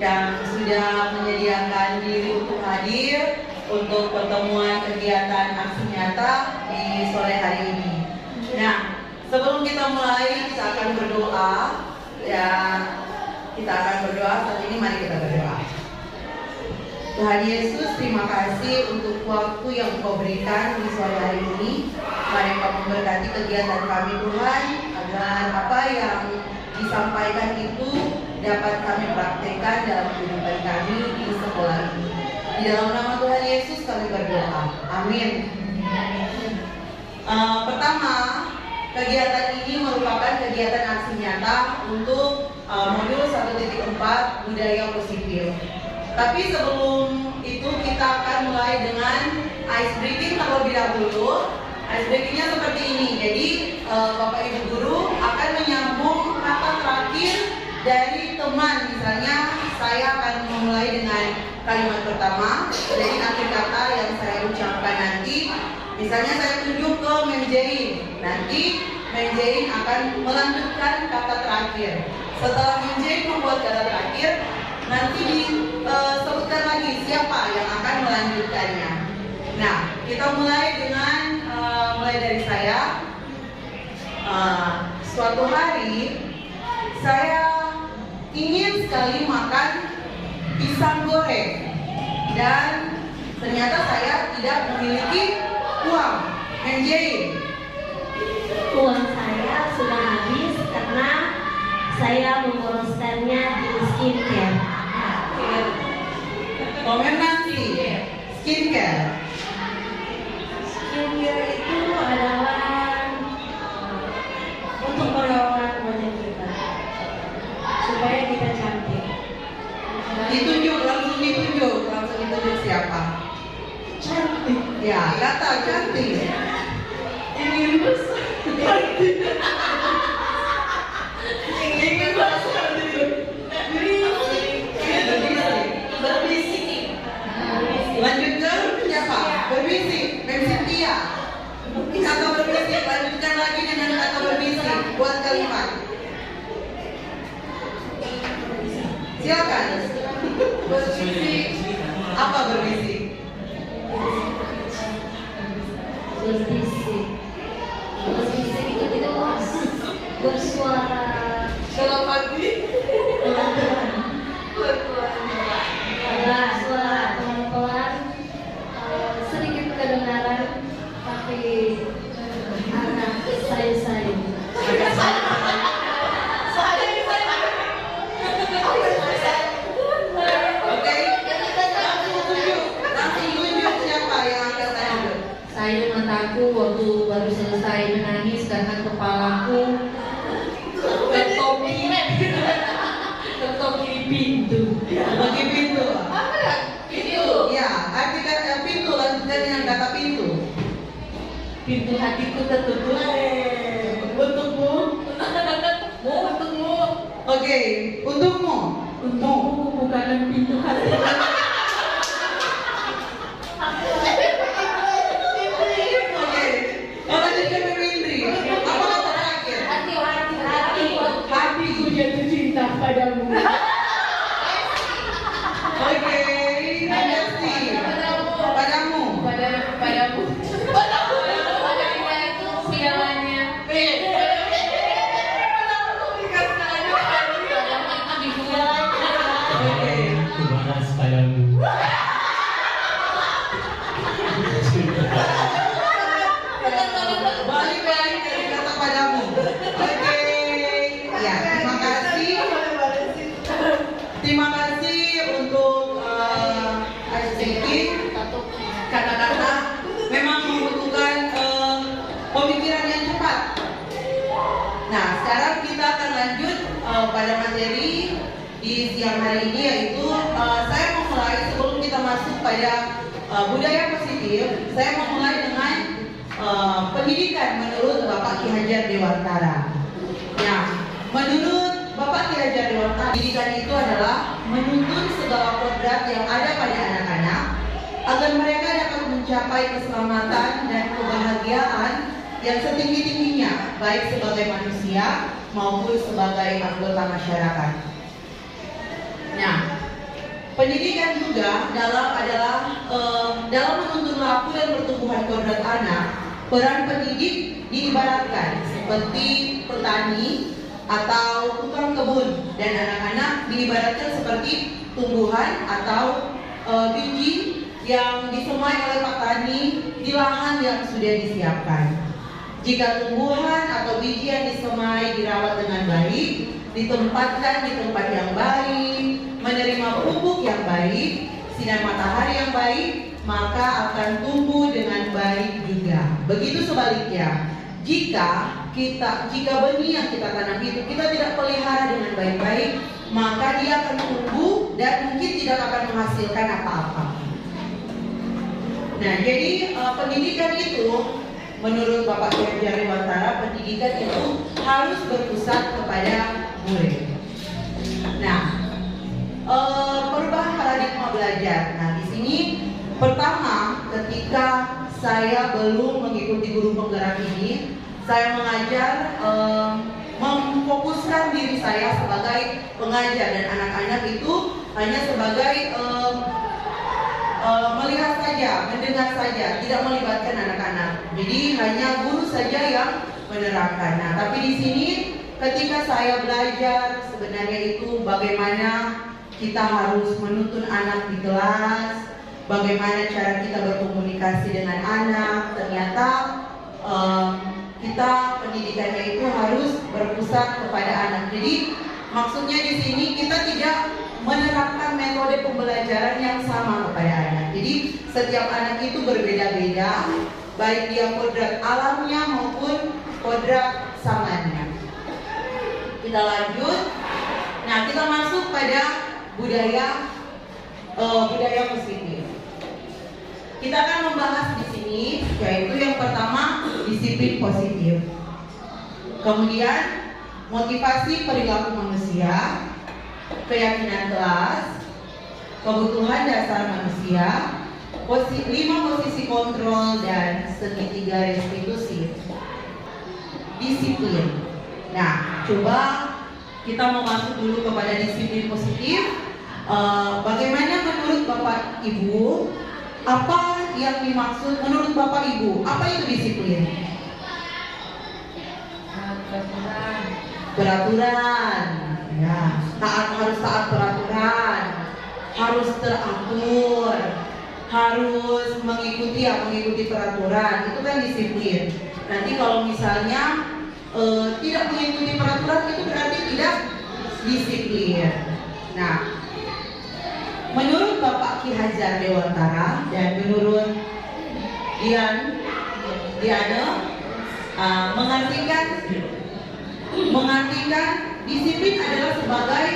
yang sudah menyediakan diri untuk hadir untuk pertemuan kegiatan aksi nyata di sore hari ini. Nah, sebelum kita mulai, kita akan berdoa. Ya, kita akan berdoa. Saat ini mari kita berdoa. Tuhan Yesus, terima kasih untuk waktu yang Engkau berikan di sore hari ini. Mari Engkau memberkati kegiatan kami Tuhan, agar apa yang disampaikan itu dapat kami praktekkan dalam kehidupan kami di sekolah ini. Di dalam nama Tuhan Yesus kami berdoa. Amin. Pertama, kegiatan ini merupakan kegiatan aksi nyata untuk modul 1.4 budaya positif. Tapi sebelum itu kita akan mulai dengan ice breaking terlebih dahulu. Ice breakingnya seperti ini. Jadi Bapak Ibu Guru akan menyambung kata terakhir dari teman. Misalnya saya akan memulai dengan kalimat pertama. Jadi akhir kata yang saya ucapkan nanti, misalnya saya tunjuk ke Mem Jain. Nanti Mem Jain akan melanjutkan kata terakhir. Setelah Mem Jain membuat kata terakhir, nanti disebutkan lagi siapa yang akan melanjutkannya. Nah, kita mulai dengan mulai dari saya. Suatu hari saya ingin sekali makan pisang goreng dan ternyata saya tidak memiliki uang. Menjahit. Uang saya sudah habis karena saya memboroskannya di skincare. Komen nanti skincare. Skincare itu adalah untuk merawat wajah kita supaya kita cantik. Langsung ditunjuk siapa? Cantik. Ya, kata cantik. Ini lurus. Ini basah dulu. Berbisik. Lanjut ke siapa? Berbisik. Mem Cynthia. Kata berbisik. Lanjutkan lagi dengan kata berbisik. Buat kalimat. Silakan. Berbisik. Apa berbisik? Berbisik itu bersuara Dalam hati. suara pelan-pelan, sedikit kedengaran, tapi agak sayu-sayu. Oke. Langsung tunjuk siapa yang akan lanjut. Saya mataku waktu baru selesai menangis karena kepalaku ketok di pintu. Bagi pintu. Pintu. Ya, artikan pintu. Lanjutkan dengan kata pintu. Pintu hatiku tertutup. Untukmu. Untukmu. Oke, untukmu. Untukmu bukan pintu hati. Oke. Lanjutkan Mem Indri. Apa kata terakhir? Hatiku jatuh cinta padamu. Oke, Desti. Padamu. Padamu. Padanya itu segalanya. Oke. Kubalas padamu. Balik dari kata padamu. Oke. Ya, terima kasih. Terima kasih untuk sedikit kata-kata. Memang membutuhkan pemikiran yang cepat. Nah, sekarang kita akan lanjut pada materi di siang hari ini, yaitu saya mau mulai sebelum kita masuk pada budaya positif. Saya mau mulai dengan pendidikan menurut Bapak Ki Hajar Dewantara. Nah, menurut Bapak Ki Hajar Dewantara, pendidikan itu adalah menuntun segala kodrat yang ada pada anak-anak agar mereka dapat mencapai keselamatan dan kebahagiaan yang setinggi-tingginya, baik sebagai manusia maupun sebagai anggota masyarakat. Nah, Pendidikan juga dalam menuntun laku dan pertumbuhan kodrat anak. Peran pendidik diibaratkan seperti petani atau tukang kebun, dan anak-anak diibaratkan seperti tumbuhan atau biji yang disemai oleh petani di lahan yang sudah disiapkan. Jika tumbuhan atau biji yang disemai dirawat dengan baik, ditempatkan di tempat yang baik, menerima pupuk yang baik, sinar matahari yang baik, maka akan tumbuh dengan baik juga. Begitu sebaliknya, jika benih yang kita tanam itu kita tidak pelihara dengan baik-baik, maka dia akan tumbuh dan mungkin tidak akan menghasilkan apa-apa. Nah, jadi pendidikan itu, menurut Bapak Ki Hajar Dewantara, pendidikan itu harus berpusat kepada murid. Nah, perubahan paradigma belajar. Nah, di sini pertama, ketika saya belum mengikuti guru penggerak ini, saya mengajar memfokuskan diri saya sebagai pengajar, dan anak-anak itu hanya sebagai melihat saja, mendengar saja, tidak melibatkan anak-anak. Jadi hanya guru saja yang menerapkan. Nah, tapi di sini ketika saya belajar, sebenarnya itu bagaimana kita harus menuntun anak di kelas, bagaimana cara kita berkomunikasi dengan anak. Ternyata kita pendidikannya itu harus berpusat kepada anak. Jadi maksudnya di sini kita tidak menerapkan metode pembelajaran yang sama kepada anak. Jadi setiap anak itu berbeda-beda, baik dia kodrat alamnya maupun kodrat samannya. Kita lanjut. Nah, kita masuk pada budaya positif. Kita akan membahas di sini, yaitu yang pertama disiplin positif. Kemudian motivasi perilaku manusia, keyakinan kelas, kebutuhan dasar manusia, 5 posisi kontrol, dan segitiga restitusi. Disiplin. Nah, coba kita mau masuk dulu kepada disiplin positif. Bagaimana menurut Bapak Ibu? Apa yang dimaksud menurut Bapak Ibu? Apa itu disiplin? Peraturan. Ya, harus taat peraturan, harus teratur, harus mengikuti peraturan. Itu kan disiplin. Nanti kalau misalnya tidak mengikuti peraturan, itu berarti tidak disiplin. Nah, menurut Bapak Ki Hajar Dewantara dan menurut Diana, mengartikan disiplin adalah sebagai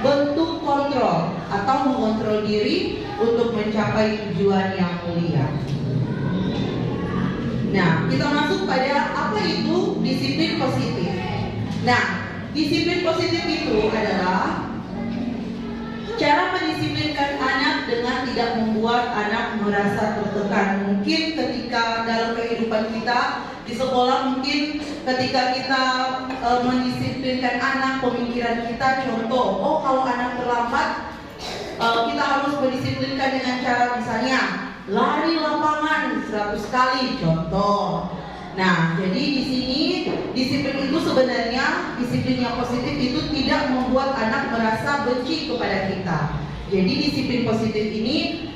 bentuk kontrol atau mengontrol diri untuk mencapai tujuan yang mulia. Nah, kita masuk pada apa itu disiplin positif. Nah, disiplin positif itu adalah cara mendisiplinkan anak dengan tidak membuat anak merasa tertekan. Mungkin ketika dalam kehidupan kita di sekolah, mungkin ketika kita mendisiplinkan anak, pemikiran kita contoh, kalau anak terlambat, kita harus mendisiplinkan dengan cara misalnya lari lapangan 100 kali, contoh. Nah, jadi di sini disiplin itu sebenarnya, disiplin yang positif itu tidak membuat anak merasa benci kepada kita. Jadi disiplin positif ini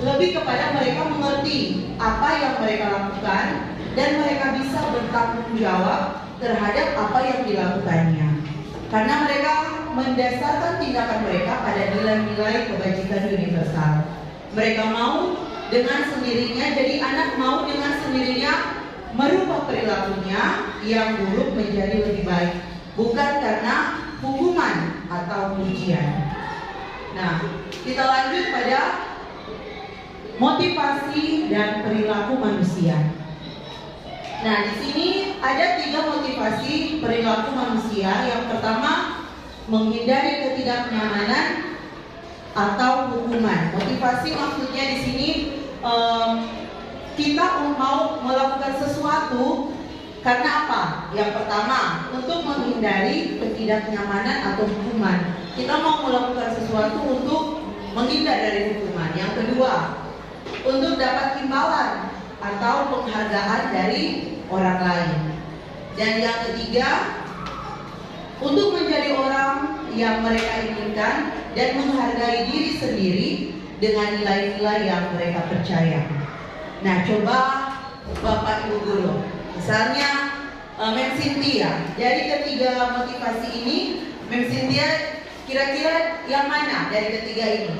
lebih kepada mereka mengerti apa yang mereka lakukan dan mereka bisa bertanggung jawab terhadap apa yang dilakukannya. Karena mereka mendasarkan tindakan mereka pada nilai-nilai kebajikan universal. Mereka mau dengan sendirinya, jadi anak mau dengan sendirinya merubah perilakunya yang buruk menjadi lebih baik, bukan karena hukuman atau pujian. Nah, kita lanjut pada motivasi dan perilaku manusia. Nah, di sini ada 3 motivasi perilaku manusia. Yang pertama, menghindari ketidaknyamanan atau hukuman. Motivasi maksudnya di sini kita mau melakukan sesuatu karena apa? Yang pertama, untuk menghindari ketidaknyamanan atau hukuman. Kita mau melakukan sesuatu untuk menghindar dari hukuman. Yang kedua, untuk dapat imbalan atau penghargaan dari orang lain. Dan yang ketiga, untuk menjadi orang yang mereka inginkan dan menghargai diri sendiri dengan nilai-nilai yang mereka percaya. Nah, coba Bapak Ibu Guru, misalnya Mem Cynthia, dari ketiga motivasi ini, Mem Cynthia kira-kira yang mana dari ketiga ini?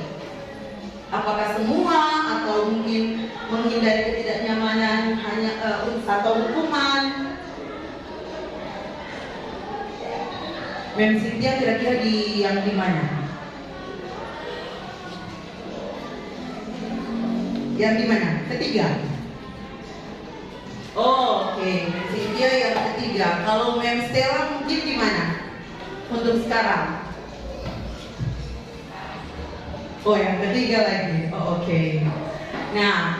Apakah semua atau mungkin menghindari ketidaknyamanan hanya atau hukuman? Mem Cynthia kira-kira yang di mana? Yang di mana? Ketiga. Oh, oke. Mem Cynthia yang ketiga. Kalau Mem Stella mungkin di mana? Untuk sekarang. Oh, yang ketiga lagi. Oh, oke. Nah,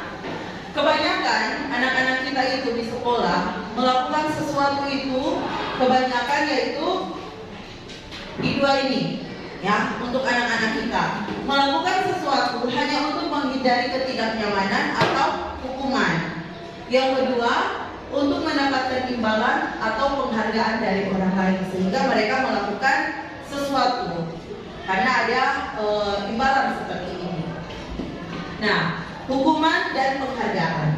kebanyakan anak-anak kita itu di sekolah melakukan sesuatu itu, kebanyakan yaitu di dua ini, ya, untuk anak-anak kita melakukan sesuatu hanya untuk menghindari ketidaknyamanan atau hukuman. Yang kedua, untuk mendapatkan imbalan atau penghargaan dari orang lain, sehingga mereka melakukan sesuatu karena ada imbalan seperti ini. Nah, hukuman dan penghargaan.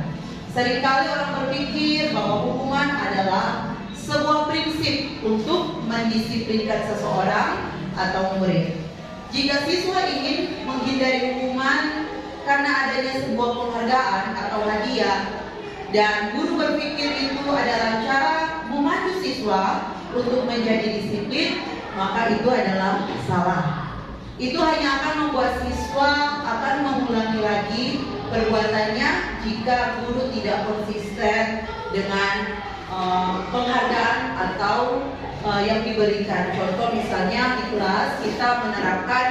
Seringkali orang berpikir bahwa hukuman adalah sebuah prinsip untuk mendisiplinkan seseorang atau murid. Jika siswa ingin menghindari hukuman karena adanya sebuah penghargaan atau hadiah, dan guru berpikir itu adalah cara memacu siswa untuk menjadi disiplin, maka itu adalah salah. Itu hanya akan membuat siswa akan mengulangi lagi perbuatannya jika guru tidak konsisten dengan penghargaan atau yang diberikan. Contoh misalnya di kelas kita menerapkan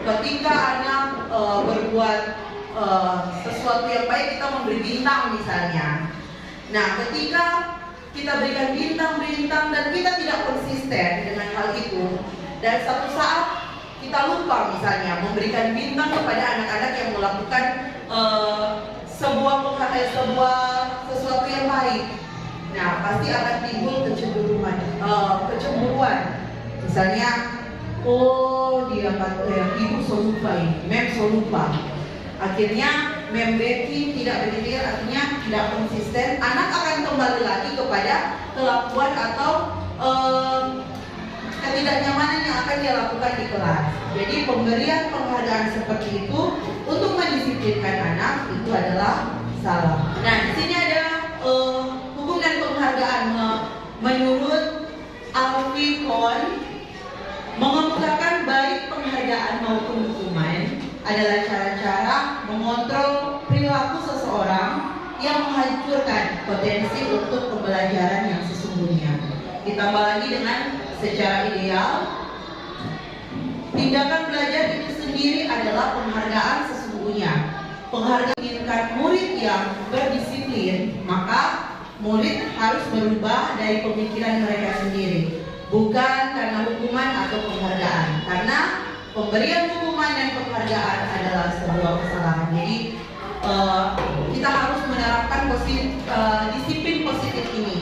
ketika anak berbuat sesuatu yang baik, kita memberi bintang misalnya. Nah, ketika kita berikan bintang-bintang dan kita tidak konsisten dengan hal itu, dan satu saat kita lupa misalnya memberikan bintang kepada anak-anak yang melakukan sesuatu yang baik. Nah, pasti akan timbul kecemburuan. Misalnya, oh dia kata ibu solupa ini, Mem solupa. Akhirnya Mem Becky tidak berpikir, akhirnya tidak konsisten. Anak akan kembali lagi kepada kelakuan atau ketidaknyamanan yang akan dia lakukan di kelas. Jadi pemberian penghargaan seperti itu untuk mendisiplinkan anak itu adalah salah. Nah, di sini ada hukum dan penghargaan menurut Alfie Kohn mengemukakan baik penghargaan maupun hukuman adalah cara-cara mengontrol perilaku seseorang yang menghancurkan potensi untuk pembelajaran yang sesungguhnya. Ditambah lagi dengan secara ideal, tindakan belajar itu sendiri adalah penghargaan sesungguhnya. Penghargaan menginginkan murid yang berdisiplin, maka murid harus berubah dari pemikiran mereka sendiri, bukan karena hukuman atau penghargaan. Karena pemberian hukuman dan penghargaan adalah sebuah kesalahan. Jadi kita harus menerapkan disiplin positif ini.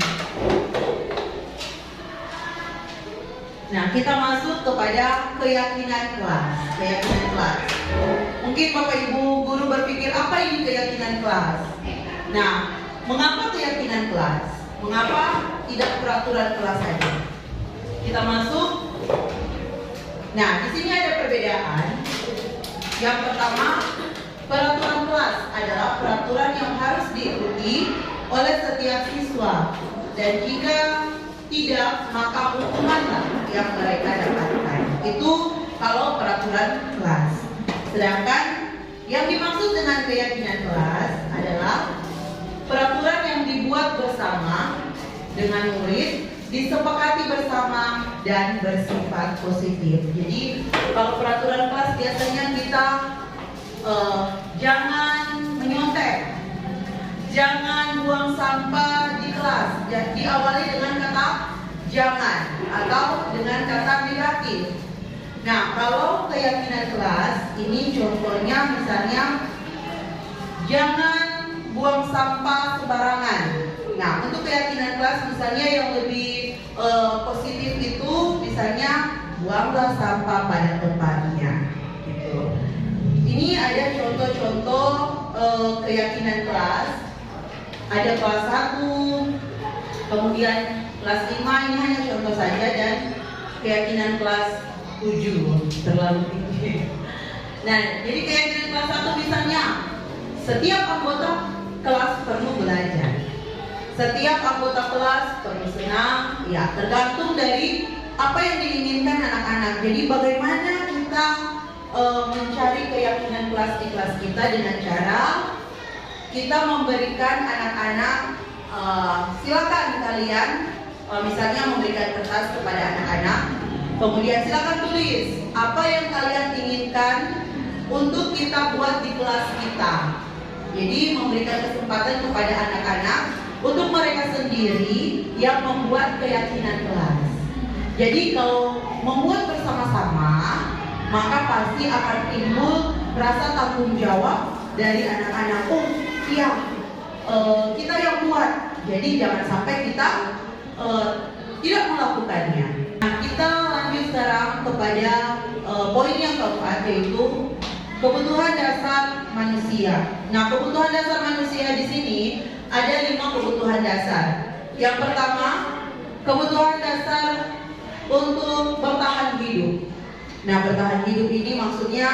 Nah, kita masuk kepada keyakinan kelas. Keyakinan kelas. Mungkin Bapak Ibu guru berpikir, apa ini keyakinan kelas? Nah, mengapa keyakinan kelas? Mengapa tidak peraturan kelas saja? Kita masuk. Nah, di sini ada perbedaan. Yang pertama, peraturan kelas adalah peraturan yang harus diikuti oleh setiap siswa. Dan jika tidak, maka hukumanlah yang mereka dapatkan. Itu kalau peraturan kelas. Sedangkan yang dimaksud dengan keyakinan kelas adalah peraturan yang dibuat bersama dengan murid, disepakati bersama dan bersifat positif. Jadi kalau peraturan kelas biasanya kita jangan menyontek, jangan buang sampah di kelas. Diawali dengan kata jangan atau dengan kata negatif. Nah, kalau keyakinan kelas ini contohnya misalnya jangan buang sampah sembarangan. Nah, untuk keyakinan kelas misalnya yang lebih positif itu misalnya buanglah sampah pada tempatnya. Gitu. Ini ada contoh-contoh keyakinan kelas. Ada kelas 1, kemudian kelas 5, ini hanya contoh saja, dan keyakinan kelas 7 terlalu tinggi. Nah, jadi keyakinan kelas 1 misalnya setiap anggota kelas perlu belajar. Setiap anggota kelas perlu senang, ya tergantung dari apa yang diinginkan anak-anak. Jadi bagaimana kita mencari keyakinan kelas di kelas kita dengan cara kita memberikan anak-anak, silakan kalian misalnya memberikan kertas kepada anak-anak, kemudian silakan tulis apa yang kalian inginkan untuk kita buat di kelas kita. Jadi memberikan kesempatan kepada anak-anak untuk mereka sendiri yang membuat keyakinan kelas. Jadi kalau membuat bersama-sama, maka pasti akan timbul rasa tanggung jawab dari anak-anak. Oh iya, kita yang buat. Jadi jangan sampai kita tidak melakukannya. Nah, kita lanjut sekarang kepada poin yang keempat, yaitu kebutuhan dasar manusia. Nah, kebutuhan dasar manusia di sini ada 5 kebutuhan dasar. Yang pertama, kebutuhan dasar untuk bertahan hidup. Nah, bertahan hidup ini maksudnya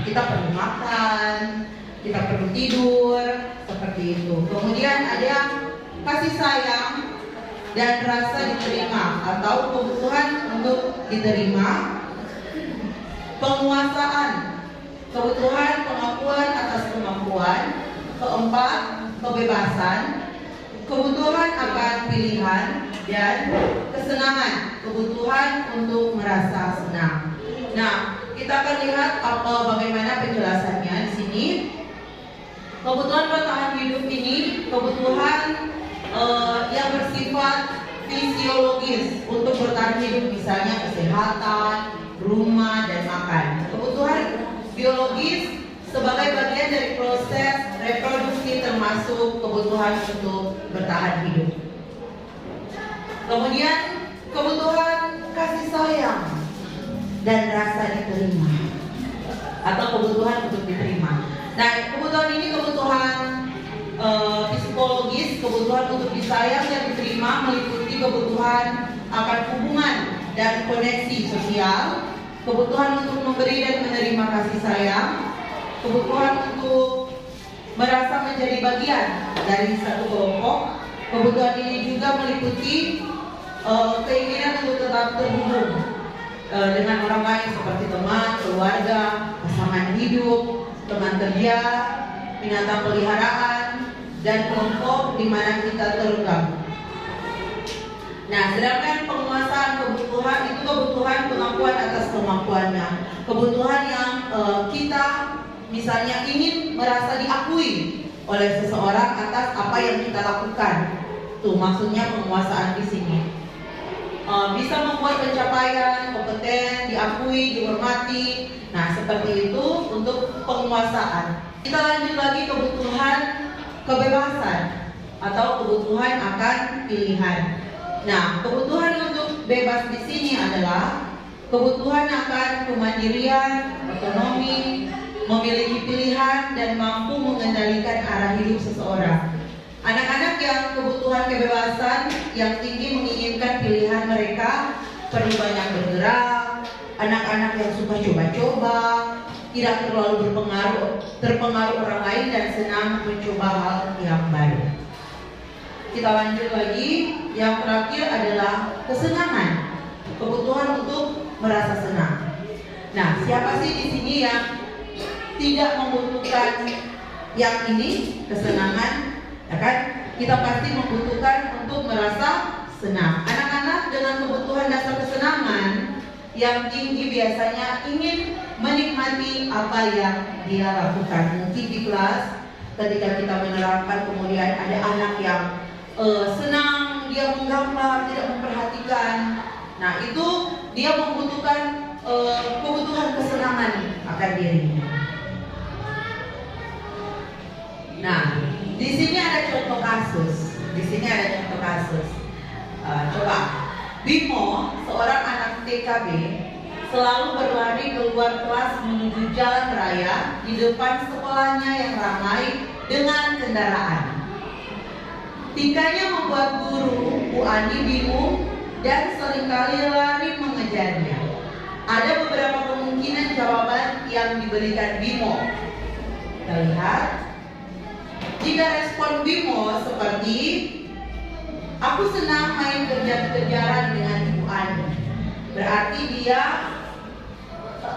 kita perlu makan, kita perlu tidur, seperti itu. Kemudian ada kasih sayang dan rasa diterima atau kebutuhan untuk diterima. Penguasaan, kebutuhan pengakuan atas kemampuan. Keempat, kebebasan, kebutuhan akan pilihan, dan kesenangan, kebutuhan untuk merasa senang. Nah, kita akan lihat bagaimana penjelasannya di sini. Kebutuhan bertahan hidup ini kebutuhan yang bersifat fisiologis untuk bertahan hidup, misalnya kesehatan, rumah, dan makan. Kebutuhan biologis sebagai bagian dari proses reproduksi termasuk kebutuhan untuk bertahan hidup. Kemudian kebutuhan kasih sayang dan rasa diterima atau kebutuhan untuk diterima. Nah, kebutuhan ini kebutuhan psikologis, kebutuhan untuk disayang dan diterima meliputi kebutuhan akan hubungan dan koneksi sosial, kebutuhan untuk memberi dan menerima kasih sayang, kebutuhan untuk merasa menjadi bagian dari satu kelompok. Kebutuhan ini juga meliputi keinginan untuk tetap terhubung dengan orang lain seperti teman, keluarga, pasangan hidup, teman kerja, binatang peliharaan, dan kelompok di mana kita tergabung. Nah, sedangkan penguasaan kebutuhan itu kebutuhan pengakuan atas kemampuannya, kebutuhan yang kita misalnya ingin merasa diakui oleh seseorang atas apa yang kita lakukan. Tuh maksudnya penguasaan di sini. Bisa membuat pencapaian, kompeten, diakui, dihormati. Nah, seperti itu untuk penguasaan. Kita lanjut lagi kebutuhan kebebasan atau kebutuhan akan pilihan. Nah, kebutuhan untuk bebas di sini adalah kebutuhan akan kemandirian, otonomi, memiliki pilihan, dan mampu mengendalikan arah hidup seseorang. Anak-anak yang kebutuhan kebebasan yang tinggi menginginkan pilihan mereka perlu banyak bergerak. Anak-anak yang suka coba-coba, tidak terlalu terpengaruh orang lain, dan senang mencoba hal yang baru. Kita lanjut lagi. Yang terakhir adalah kesenangan, kebutuhan untuk merasa senang. Nah, siapa sih di sini yang tidak membutuhkan yang ini, kesenangan? Ya kan? Kita pasti membutuhkan untuk merasa senang. Anak-anak dengan kebutuhan dasar kesenangan yang tinggi biasanya ingin menikmati apa yang dia lakukan. Mungkin di kelas ketika kita menerapkan, kemudian ada anak yang senang, dia menggambar, tidak memperhatikan. Nah, itu dia membutuhkan kebutuhan kesenangan akan dirinya. Nah, di sini ada contoh kasus. Coba, Bimo, seorang anak TKB, selalu berlari keluar kelas menuju jalan raya di depan sekolahnya yang ramai dengan kendaraan. Tingkahnya membuat guru Bu Ani bingung dan seringkali lari mengejarnya. Ada beberapa kemungkinan jawaban yang diberikan Bimo. Kita lihat. Jika respon Bimo seperti, aku senang main kejar-kejaran dengan Ibu Ani, berarti dia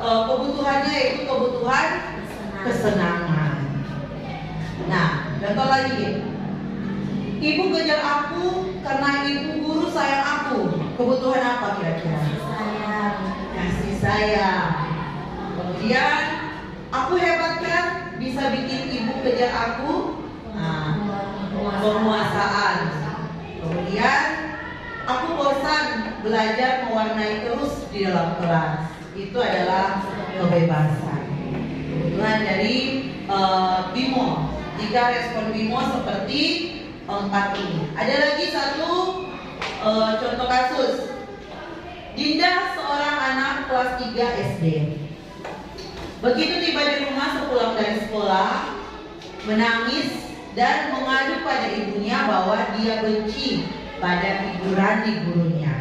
kebutuhannya yaitu kebutuhan kesenangan. Nah, contoh lagi. Ibu kejar aku karena ibu guru sayang aku. Kebutuhan apa kira-kira? Kasih sayang. Kemudian, aku hebat kan? Bisa bikin ibu kejar aku? Nah, penguasaan. Kemudian, aku bosan belajar mewarnai terus di dalam kelas. Itu adalah kebebasan. Kebutuhan dari Bimo. Jika respon Bimo seperti empat ini. Ada lagi satu contoh kasus. Dinda, seorang anak kelas 3 SD. Begitu tiba di rumah sepulang dari sekolah, menangis dan mengadu pada ibunya bahwa dia benci pada hiburan di gurunya.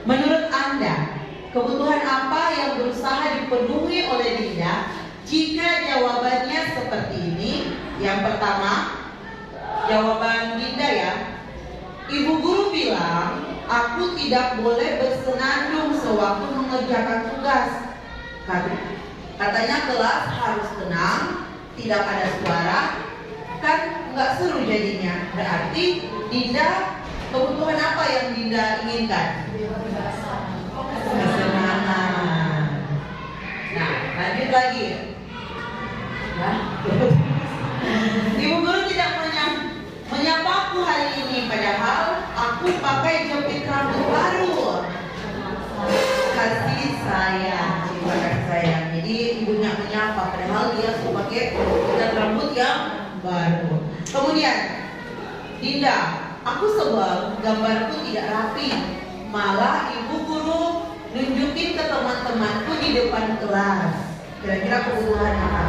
Menurut Anda, kebutuhan apa yang berusaha dipenuhi oleh Dinda jika jawabannya seperti ini? Yang pertama, jawaban Dinda ya. Ibu guru bilang, aku tidak boleh bersenandung sewaktu mengerjakan tugas. Katanya kelas harus tenang, tidak ada suara, kan nggak seru jadinya. Berarti Dinda, kebutuhan apa yang Dinda inginkan? Kesenangan. Nah, lanjut lagi. Ya. Ibu guru tidak menyapaku hari ini, padahal aku pakai jepit rambut baru. Kasih sayang, kasih sayang. Jadi ibunya menyapa, padahal dia suka pakai jepit rambut yang baru. Kemudian, Dinda, aku sebel gambarku tidak rapi. Malah ibu guru nunjukin ke teman-temanku di depan kelas. Kira-kira kebutuhan apa?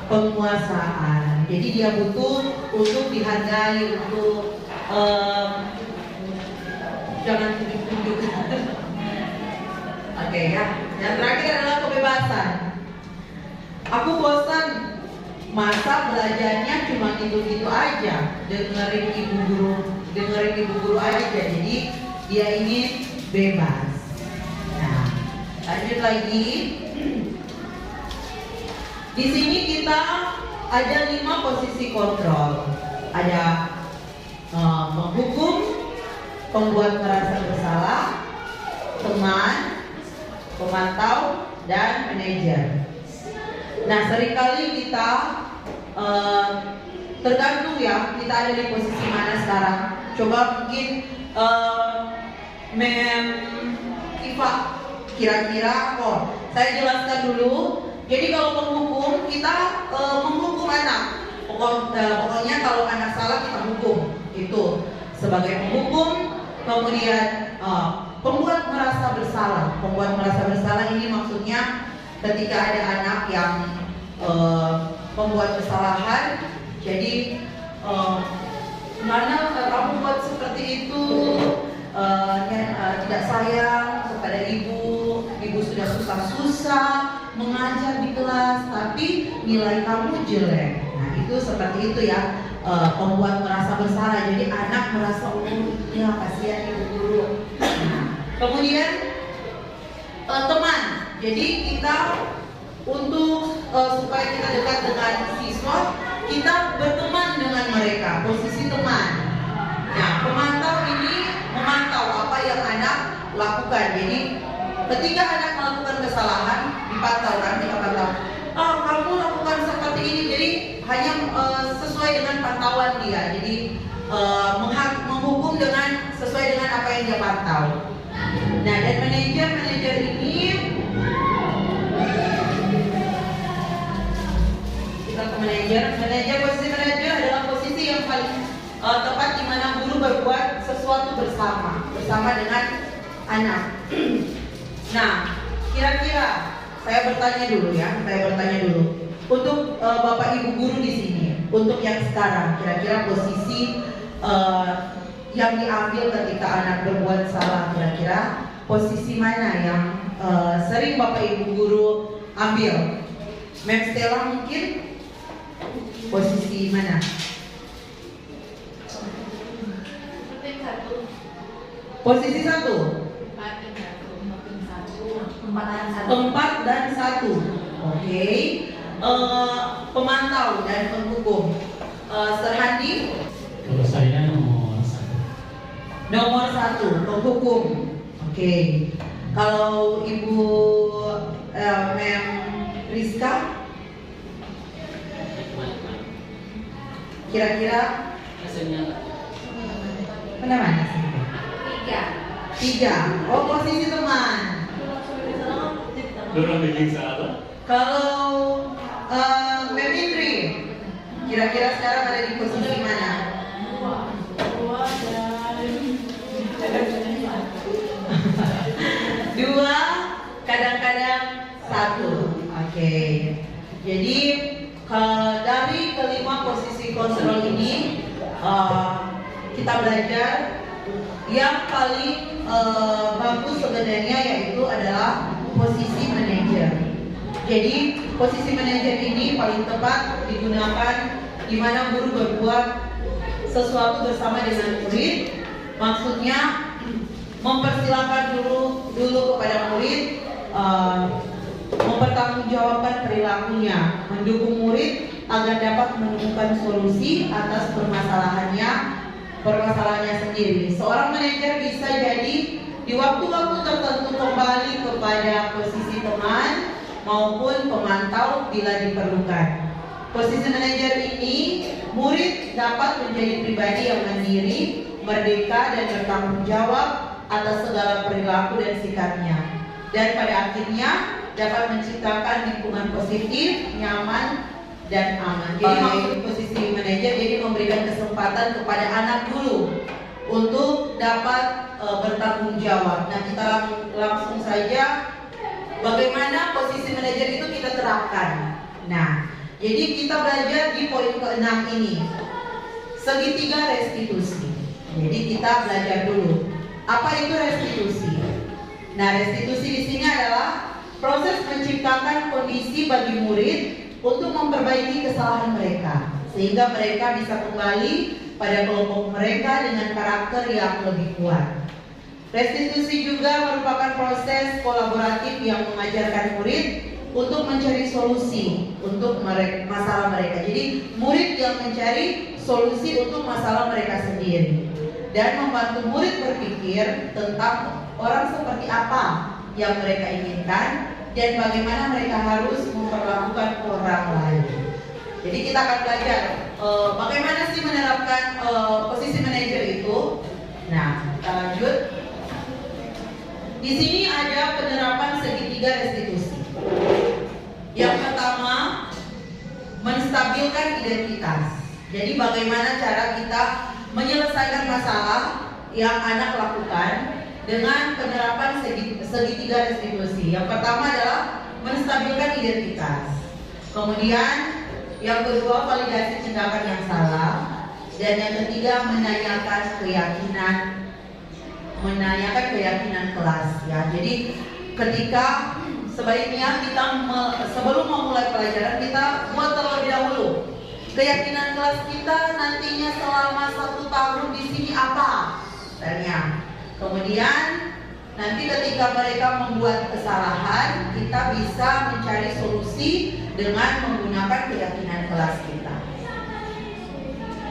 Penguasaan. Jadi dia butuh untuk dihargai, untuk jangan tunjuk-tunjuk. Oke ya. Yang terakhir adalah kebebasan. Aku bosan, masa belajarnya cuma gitu-gitu aja, dengerin ibu guru aja. Jadi dia ingin bebas. Nah, lanjut lagi. Di sini kita ada 5 posisi kontrol. Ada menghukum, pembuat merasa bersalah, teman, pemantau, dan manajer. Nah, seringkali kita tergantung ya, kita ada di posisi mana sekarang. Coba mungkin Iva kira-kira, saya jelaskan dulu. Jadi kalau menghukum, kita menghukum anak. Pokoknya kalau anak salah kita hukum. Itu sebagai penghukum. Kemudian pembuat merasa bersalah. Pembuat merasa bersalah ini maksudnya ketika ada anak yang membuat kesalahan. Jadi mana kamu buat seperti itu, tidak sayang kepada ibu sudah susah-susah mengajar di kelas, tapi nilai kamu jelek. Nah itu seperti itu ya, membuat merasa bersalah. Jadi anak merasa ya kasihan ibu guru. Nah, kemudian teman. Jadi kita untuk supaya kita dekat dengan siswa, kita berteman dengan mereka, posisi teman. Nah, pemantau ini memantau apa yang anak lakukan. Jadi ketika anak melakukan kesalahan, dipantau kan, kita pantau. Kamu lakukan seperti ini, jadi hanya sesuai dengan pantauan dia. Jadi menghukum dengan sesuai dengan apa yang dia pantau. Nah, dan manajer Posisi manajer adalah posisi yang paling tepat di mana guru berbuat sesuatu bersama dengan anak. Nah, kira-kira saya bertanya dulu. Untuk Bapak Ibu guru di sini, untuk yang sekarang, kira-kira posisi yang diambil ketika anak berbuat salah, kira-kira posisi mana yang sering Bapak Ibu guru ambil? Mem Stella mungkin posisi mana? Posisi 1. 4 dan 1. Oke. Pemantau dan penghukum. Serhandi? Kalau saya nomor 1. Nomor 1, penghukum. Oke. Kalau Ibu Mem Rizka? Kira-kira mana sih? 3. Oh, posisi teman. Dorong bikin salah. Kalau Mem Indri, kira-kira sekarang ada di posisi mana? 2, kadang-kadang 1. Oke. Jadi dari kelima posisi kontrol ini kita belajar yang paling bagus sebenarnya yaitu adalah posisi manajer. Jadi posisi manajer ini paling tepat digunakan di mana guru berbuat sesuatu bersama dengan murid. Maksudnya mempersilahkan dulu kepada murid mempertanggungjawabkan perilakunya, mendukung murid agar dapat menemukan solusi atas permasalahannya sendiri. Seorang manajer bisa jadi di waktu-waktu tertentu kembali kepada posisi teman maupun pemantau bila diperlukan. Posisi manajer ini, murid dapat menjadi pribadi yang mandiri, merdeka dan bertanggung jawab atas segala perilaku dan sikapnya. Dan pada akhirnya dapat menciptakan lingkungan positif, nyaman, dan aman. Jadi maksud posisi manajer jadi memberikan kesempatan kepada anak dulu untuk dapat bertanggung jawab. Nah, kita langsung saja bagaimana posisi manajer itu kita terapkan. Nah, jadi kita belajar di poin ke-6 ini, segitiga restitusi. Jadi kita belajar dulu apa itu restitusi. Nah, restitusi di sini adalah proses menciptakan kondisi bagi murid untuk memperbaiki kesalahan mereka sehingga mereka bisa kembali pada kelompok mereka dengan karakter yang lebih kuat. Restitusi juga merupakan proses kolaboratif yang mengajarkan murid untuk mencari solusi untuk masalah mereka. Jadi murid yang mencari solusi untuk masalah mereka sendiri dan membantu murid berpikir tentang orang seperti apa yang mereka inginkan dan bagaimana mereka harus memperlakukan orang lain. Jadi kita akan belajar bagaimana sih menerapkan posisi manajer itu. Nah, kita lanjut. Di sini ada penerapan segitiga restitusi. Yang pertama, menstabilkan identitas. Jadi bagaimana cara kita menyelesaikan masalah yang anak lakukan dengan penerapan segitiga restitusi. Yang pertama adalah menstabilkan identitas. Kemudian yang kedua, validasi tindakan yang salah. Dan yang ketiga, menanyakan keyakinan kelas. Ya, jadi ketika sebaiknya kita sebelum memulai pelajaran kita buat terlebih dahulu keyakinan kelas kita nantinya selama 1 tahun di sini apa? Tanya. Kemudian nanti ketika mereka membuat kesalahan, kita bisa mencari solusi dengan menggunakan keyakinan kelas kita.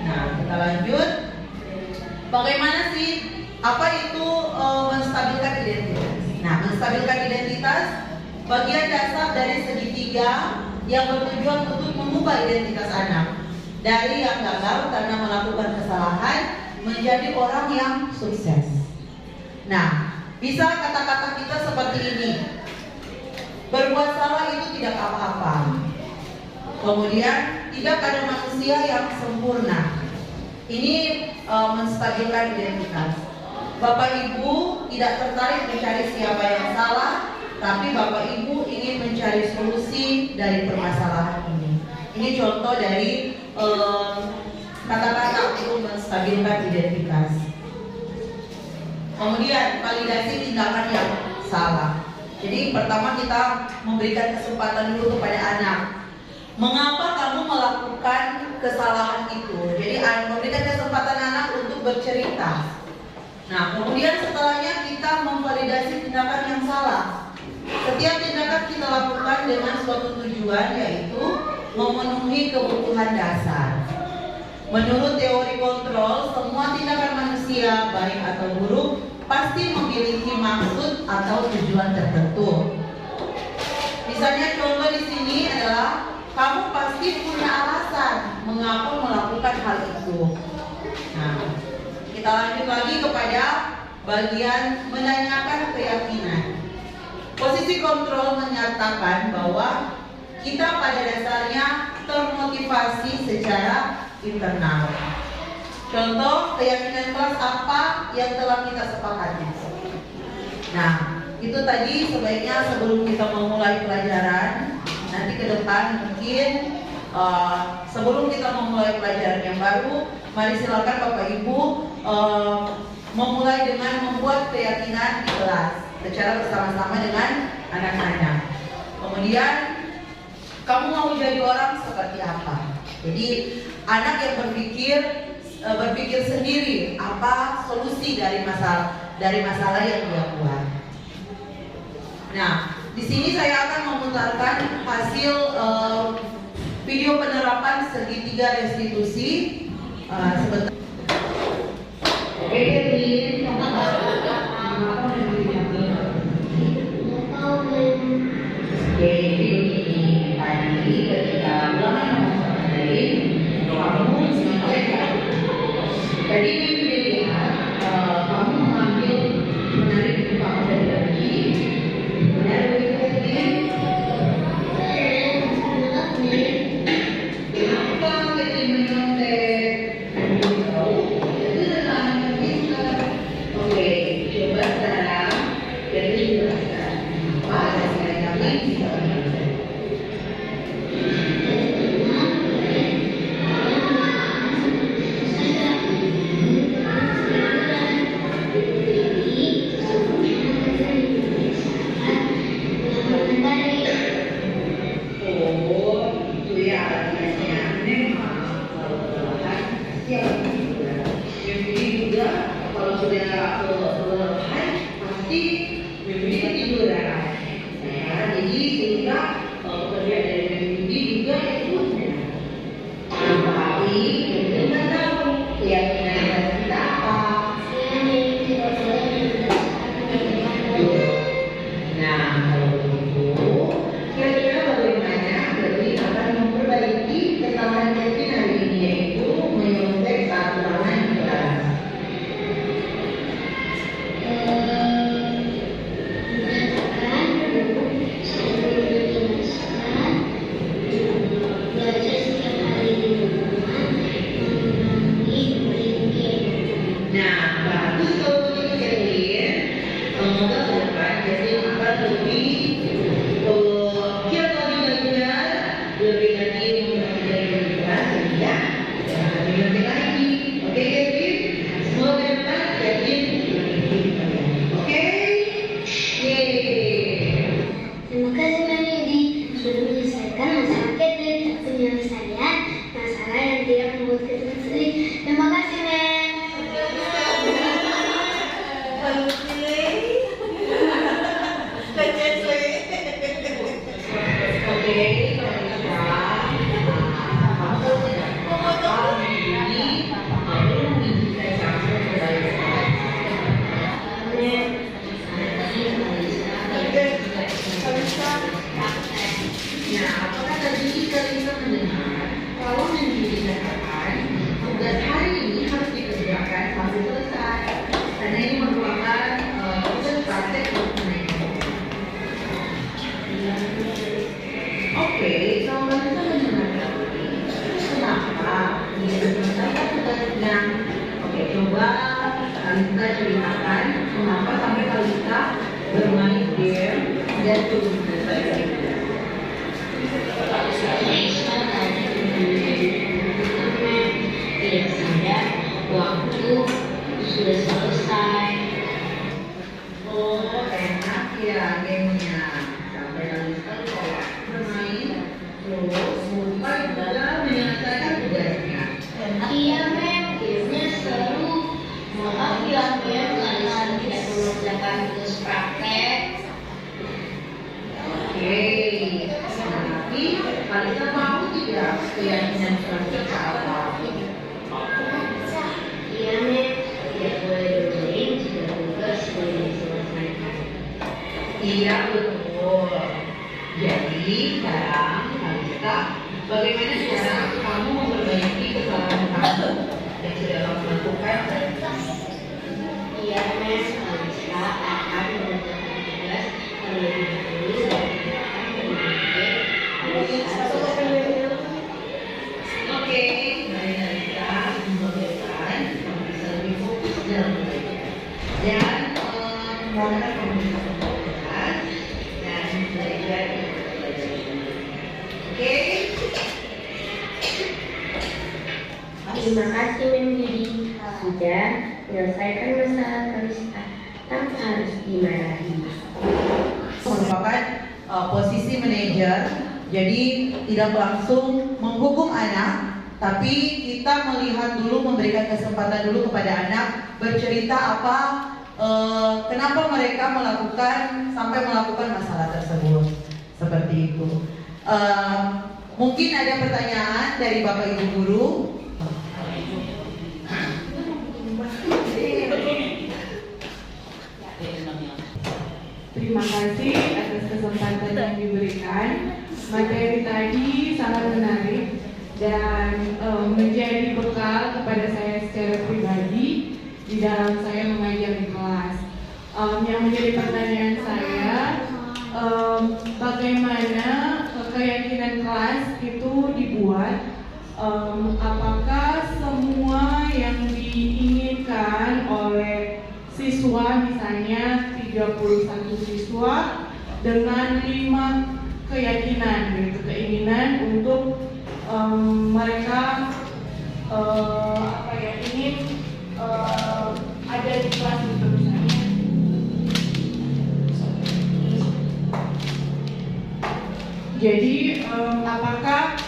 Nah, kita lanjut. Bagaimana sih? Apa itu menstabilkan identitas? Nah, menstabilkan identitas bagian dasar dari segitiga yang bertujuan untuk mengubah identitas anak dari yang gagal karena melakukan kesalahan menjadi orang yang sukses. Nah, bisa kata-kata kita seperti ini: berbuat salah itu tidak apa-apa. Kemudian tidak ada manusia yang sempurna. Ini menstabilkan identitas. Bapak Ibu tidak tertarik mencari siapa yang salah, tapi Bapak Ibu ingin mencari solusi dari permasalahan ini. Ini contoh dari kata-kata untuk menstabilkan identitas. Kemudian validasi tindakan yang salah. Jadi pertama kita memberikan kesempatan dulu kepada anak. Mengapa kamu melakukan kesalahan itu? Jadi memberikan kesempatan anak untuk bercerita. Nah, kemudian setelahnya kita memvalidasi tindakan yang salah. Setiap tindakan kita lakukan dengan suatu tujuan, yaitu memenuhi kebutuhan dasar. Menurut teori kontrol, semua tindakan manusia, baik atau buruk, pasti memiliki maksud atau tujuan tertentu. Misalnya contoh di sini adalah kamu pasti punya alasan mengapa melakukan hal itu. Nah, kita lanjut lagi kepada bagian menanyakan keyakinan. Posisi kontrol menyatakan bahwa kita pada dasarnya termotivasi secara internal. Contoh, keyakinan kelas apa yang telah kita sepakati. Nah, itu tadi sebaiknya sebelum kita memulai pelajaran, nanti ke depan mungkin sebelum kita memulai pelajaran yang baru, mari silakan Bapak Ibu memulai dengan membuat keyakinan di kelas secara bersama-sama dengan anak-anak. Kemudian kamu mau jadi orang seperti apa? Jadi anak yang berpikir sendiri apa solusi dari masalah yang dia buat. Nah, di sini saya akan memutarkan hasil video penerapan segitiga restitusi sebentar. Oke, Kevin. Jadi tadi ketika ulangan dari kamu sampaikan. Tadi dilihat kamu mengambil menarik buku kamu dari lagi. Benar begitu? Kenapa jadi menyontek? Tahu? Itu adalah kita. Oke, coba sekarang jadi jelaskan apa sekali kali bisa menyontek. Nah, oke, coba Kalista ceritakan kenapa sampai Kalista bermain game dan turun tidak sadar waktu sudah selesai. Oh, enak ya gamenya. Sampai Kalista lupa bermain, terus lupa juga menyelesaikan tugasnya. Iya mem, gamenya seru. Maaf ya mem, Kalista tidak mengerjakan tugas praktek. Oke, tapi Kalista mau tidak keyakinan selanjutnya apa? Iya mem, tidak boleh bermain jika tugas sudah diselesaikan. Iya betul. Jadi sekarang Kalista, bagaimana cara kamu memperbaiki kesalahan kamu yang sudah kamu lakukan? Iya mem, Kalista akan mengerjakan tugas terlebih dahulu dan tidak akan berpikir pada saat selesai. Oke, mari Kalista memperbaikkan kamu bisa lebih fokus dalam belajar dan mohon kamu bisa fokus dan belajar Oke. Terima kasih Mem Yudi sudah menyelesaikan masalah Kalista tanpa harus dimarahi. Merupakan posisi manajer, jadi tidak langsung menghukum anak, tapi kita melihat dulu, memberikan kesempatan dulu kepada anak bercerita apa, kenapa mereka sampai melakukan masalah tersebut, seperti itu. Mungkin ada pertanyaan dari Bapak Ibu guru. Terima kasih atas kesempatan yang diberikan. Materi tadi sangat menarik dan menjadi bekal kepada saya secara pribadi di dalam saya mengajar di kelas. Yang menjadi pertanyaan saya, bagaimana keyakinan kelas itu dibuat? Apakah semua yang diinginkan oleh siswa, misalnya 31 siswa dengan 5 keyakinan, yaitu keinginan untuk mereka ingin ada di kelas itu misalnya. Jadi apakah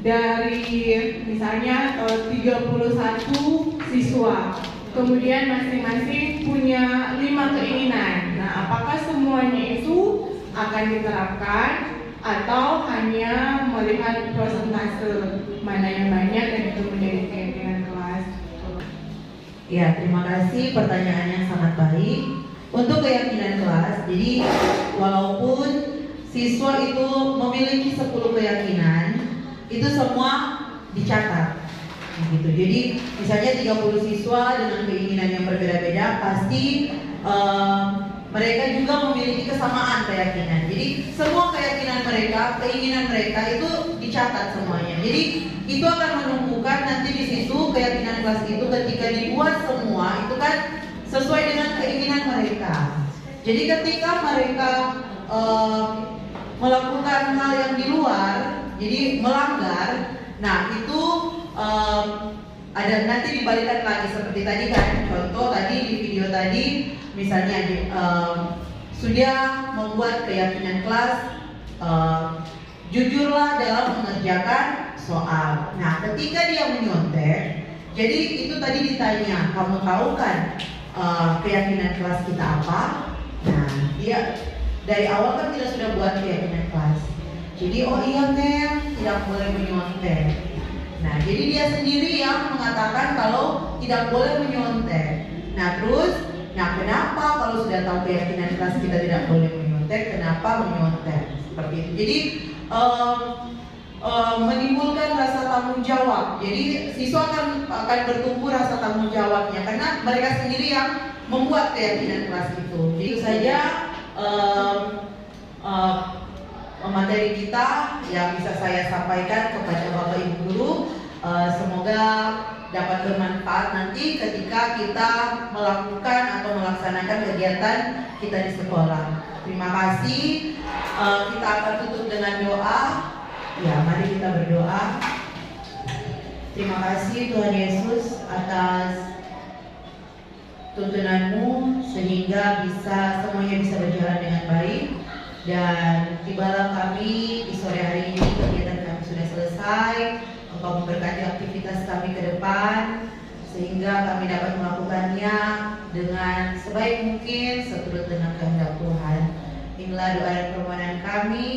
dari misalnya 31 siswa, kemudian masing-masing punya 5 keinginan. Nah, apakah semuanya itu akan diterapkan atau hanya melihat persentase mana yang banyak dan itu menjadi keyakinan kelas? Ya, terima kasih, pertanyaannya sangat baik. Untuk keyakinan kelas, jadi walaupun siswa itu memiliki 10 keyakinan, itu semua dicatat. Gitu. Jadi misalnya 30 siswa dengan keinginan yang berbeda-beda, pasti mereka juga memiliki kesamaan keyakinan. Jadi semua keyakinan mereka, keinginan mereka itu dicatat semuanya. Jadi itu akan menumbuhkan nanti di situ keyakinan kelas itu ketika dibuat semua itu kan sesuai dengan keinginan mereka. Jadi ketika mereka melakukan hal yang di luar, jadi melanggar, nah itu ada nanti dibalikan lagi seperti tadi kan, contoh tadi di video tadi misalnya sudah membuat keyakinan kelas jujurlah dalam mengerjakan soal. Nah, ketika dia menyontek, jadi itu tadi ditanya, kamu tahu kan keyakinan kelas kita apa? Nah, dia dari awal kan kita sudah buat keyakinan kelas. Jadi oh iya Mem, tidak boleh menyontek. Nah, jadi dia sendiri yang mengatakan kalau tidak boleh menyontek. Nah, terus, kenapa kalau sudah tahu keyakinan kelas kita tidak boleh menyontek, kenapa menyontek? Seperti itu. Jadi menimbulkan rasa tanggung jawab. Jadi siswa akan bertumbuh rasa tanggung jawabnya karena mereka sendiri yang membuat keyakinan kelas itu. Jadi itu saja materi kita yang bisa saya sampaikan kepada Bapak Ibu guru. Semoga dapat bermanfaat nanti ketika kita melakukan atau melaksanakan kegiatan kita di sekolah. Terima kasih. Kita akan tutup dengan doa. Ya, mari kita berdoa. Terima kasih Tuhan Yesus atas tuntunan-Mu sehingga semuanya bisa berjalan dengan baik. Dan tibalah kami di sore hari ini, kegiatan kami sudah selesai. Engkau memberkati aktivitas kami ke depan sehingga kami dapat melakukannya dengan sebaik mungkin seturut dengan kehendak Tuhan. Inilah doa dan permohonan kami.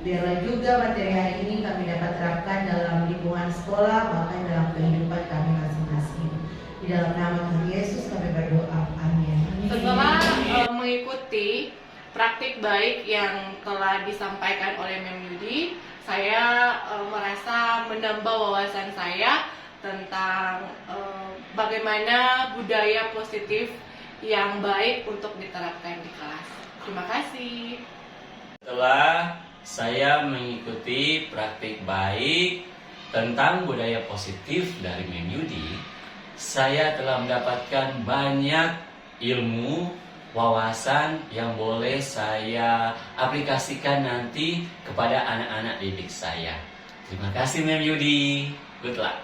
Biarlah juga materi hari ini kami dapat terapkan dalam lingkungan sekolah, bahkan dalam kehidupan kami masing-masing. Di dalam nama Tuhan Yesus kami berdoa. Amin. Setelah mengikuti praktik baik yang telah disampaikan oleh Mem Yudi, saya merasa menambah wawasan saya tentang bagaimana budaya positif yang baik untuk diterapkan di kelas. Terima kasih. Setelah saya mengikuti praktik baik tentang budaya positif dari Mem Yudi, saya telah mendapatkan banyak ilmu, wawasan yang boleh saya aplikasikan nanti kepada anak-anak didik saya. Terima kasih Mem Yudi. Good luck.